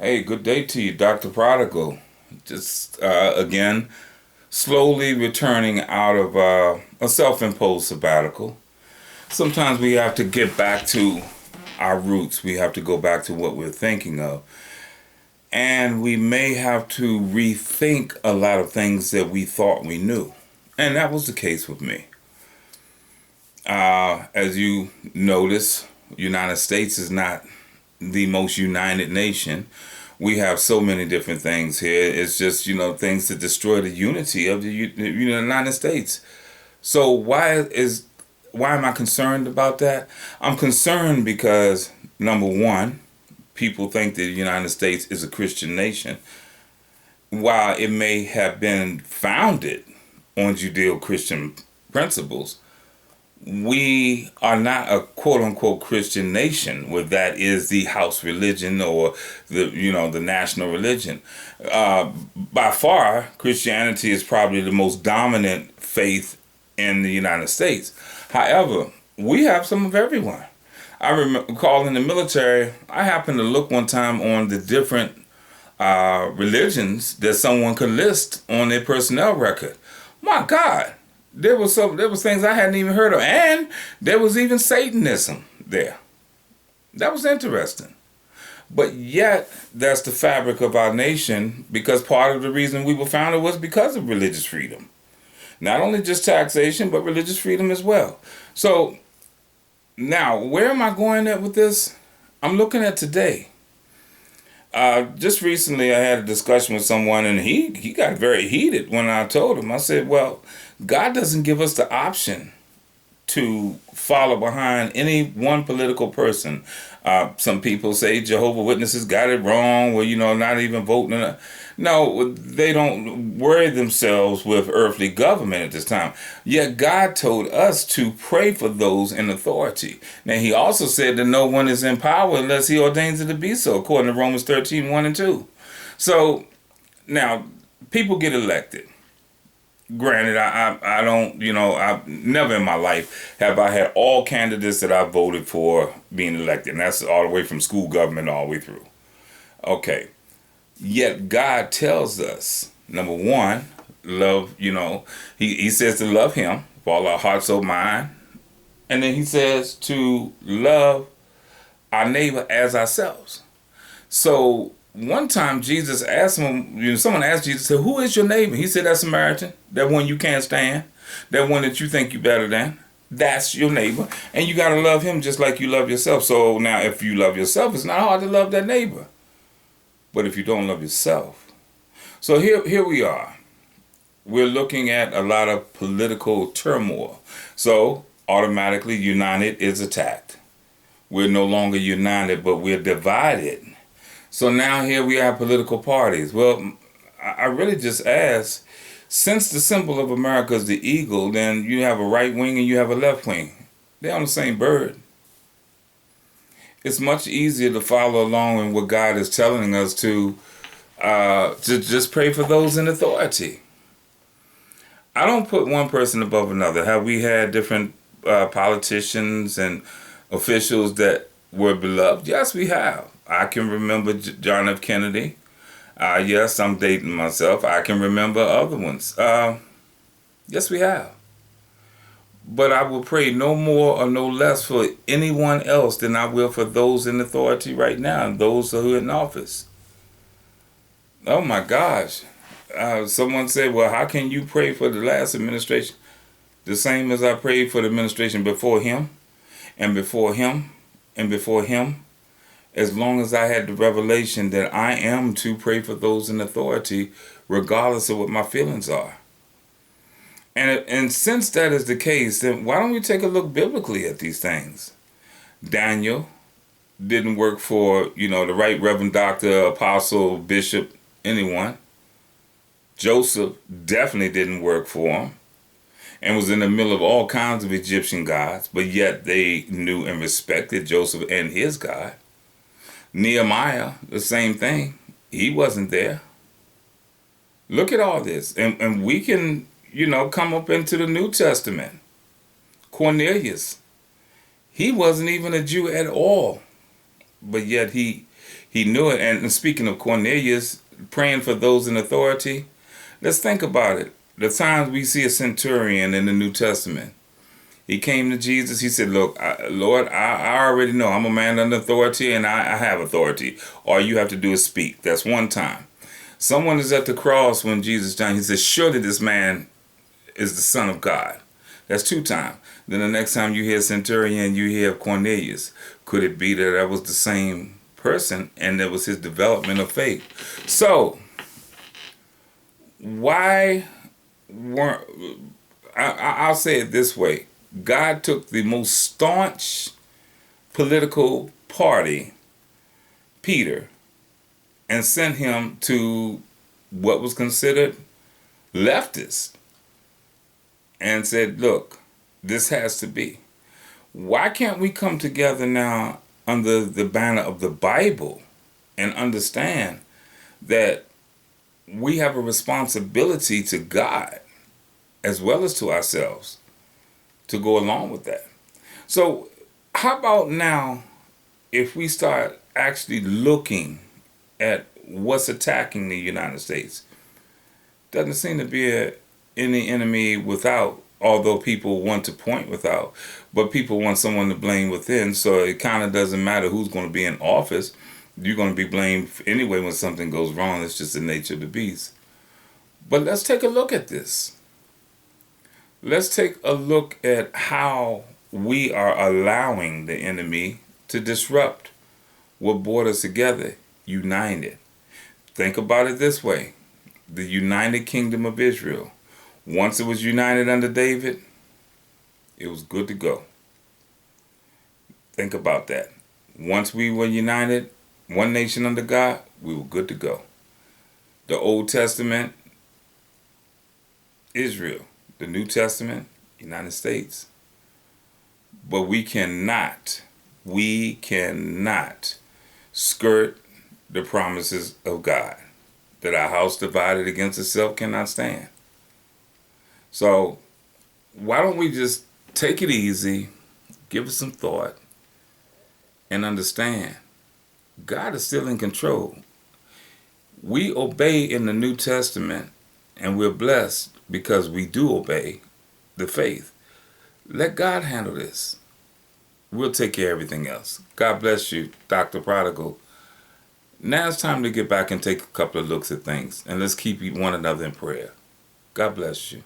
Hey, good day to you, Dr. Prodigal. Just again, slowly returning out of a self imposed sabbatical. Sometimes we have to get back to our roots, we have to go back to what we're thinking of. And we may have to rethink a lot of things that we thought we knew. And that was the case with me. As you notice, United States is not the most united nation. We have so many different things here. It's just, things that destroy the unity of the United States. So why am I concerned about that? I'm concerned because number one, people think that the United States is a Christian nation. While it may have been founded on Judeo-Christian principles, we are not a quote unquote Christian nation where that is the house religion or the national religion. By far, Christianity is probably the most dominant faith in the United States. However, we have some of everyone. I recall in the military, I happened to look one time on the different religions that someone could list on their personnel record. My God, there was things I hadn't even heard of, and there was even Satanism there. That was interesting. But yet, that's the fabric of our nation, because part of the reason we were founded was because of religious freedom. Not only just taxation, but religious freedom as well. So now, where am I going at with this? I'm looking at today. Just recently, I had a discussion with someone, and he got very heated when I told him. I said, well, God doesn't give us the option to follow behind any one political person. Some people say Jehovah's Witnesses got it wrong, well, not even voting. No, they don't worry themselves with earthly government at this time. Yet God told us to pray for those in authority. Now, he also said that no one is in power unless he ordains it to be so, according to Romans 13:1 and 2. So, now, people get elected. Granted, I don't, I've never in my life have I had all candidates that I voted for being elected. And that's all the way from school government all the way through. Okay. Yet God tells us, number one, love, he says to love him with all our heart, soul, mind. And then he says to love our neighbor as ourselves. So one time Jesus asked him, someone asked Jesus, said, who is your neighbor? He said, that Samaritan, that one you can't stand, that one that you think you better than. That's your neighbor. And you got to love him just like you love yourself. So now if you love yourself, it's not hard to love that neighbor. But if you don't love yourself. So here we are. We're looking at a lot of political turmoil. So automatically united is attacked. We're no longer united, but we're divided. So now here we have political parties. Well, I really just ask, since the symbol of America is the eagle, then you have a right wing and you have a left wing. They're on the same bird. It's much easier to follow along in what God is telling us to just pray for those in authority. I don't put one person above another. Have we had different politicians and officials that were beloved? Yes, we have. I can remember John F. Kennedy. Yes, I'm dating myself. I can remember other ones. Yes, we have. But I will pray no more or no less for anyone else than I will for those in authority right now and those who are in office. Oh my gosh. Someone said, well, how can you pray for the last administration? The same as I prayed for the administration before him and before him and before him. As long as I had the revelation that I am to pray for those in authority, regardless of what my feelings are. And since that is the case, then why don't we take a look biblically at these things? Daniel didn't work for, the right reverend doctor, apostle, bishop, anyone. Joseph definitely didn't work for him and was in the middle of all kinds of Egyptian gods, but yet they knew and respected Joseph and his God. Nehemiah, the same thing. He wasn't there. Look at all this. And we can, come up into the New Testament. Cornelius, he wasn't even a Jew at all. But yet he He knew it. And speaking of Cornelius, praying for those in authority, let's think about it. The times we see a centurion in the New Testament, he came to Jesus. He said, look, Lord, I already know I'm a man under authority, and I have authority. All you have to do is speak. That's one time. Someone is at the cross when Jesus died. He says, surely this man is the Son of God. That's two times. Then the next time you hear centurion, you hear Cornelius. Could it be that that was the same person and that was his development of faith? So, why weren't... I'll say it this way. God took the most staunch political party, Peter, and sent him to what was considered leftist and said, look, this has to be. Why can't we come together now under the banner of the Bible and understand that we have a responsibility to God as well as to ourselves to go along with that? So how about now if we start actually looking at what's attacking the United States? Doesn't seem to be any enemy without, although people want to point without, but people want someone to blame within, so it kind of doesn't matter who's going to be in office. You're going to be blamed anyway when something goes wrong. It's just the nature of the beast. But let's take a look at this. Let's take a look at how we are allowing the enemy to disrupt what brought us together, united. Think about it this way. The United Kingdom of Israel, once it was united under David, it was good to go. Think about that. Once we were united, one nation under God, we were good to go. The Old Testament, Israel. The New Testament, United States. But we cannot skirt the promises of God, that our house divided against itself cannot stand. So why don't we just take it easy, give it some thought, and understand God is still in control. We obey in the New Testament, and we're blessed because we do obey the faith. Let God handle this. We'll take care of everything else. God bless you, Dr. Prodigal. Now it's time to get back and take a couple of looks at things, and let's keep one another in prayer. God bless you.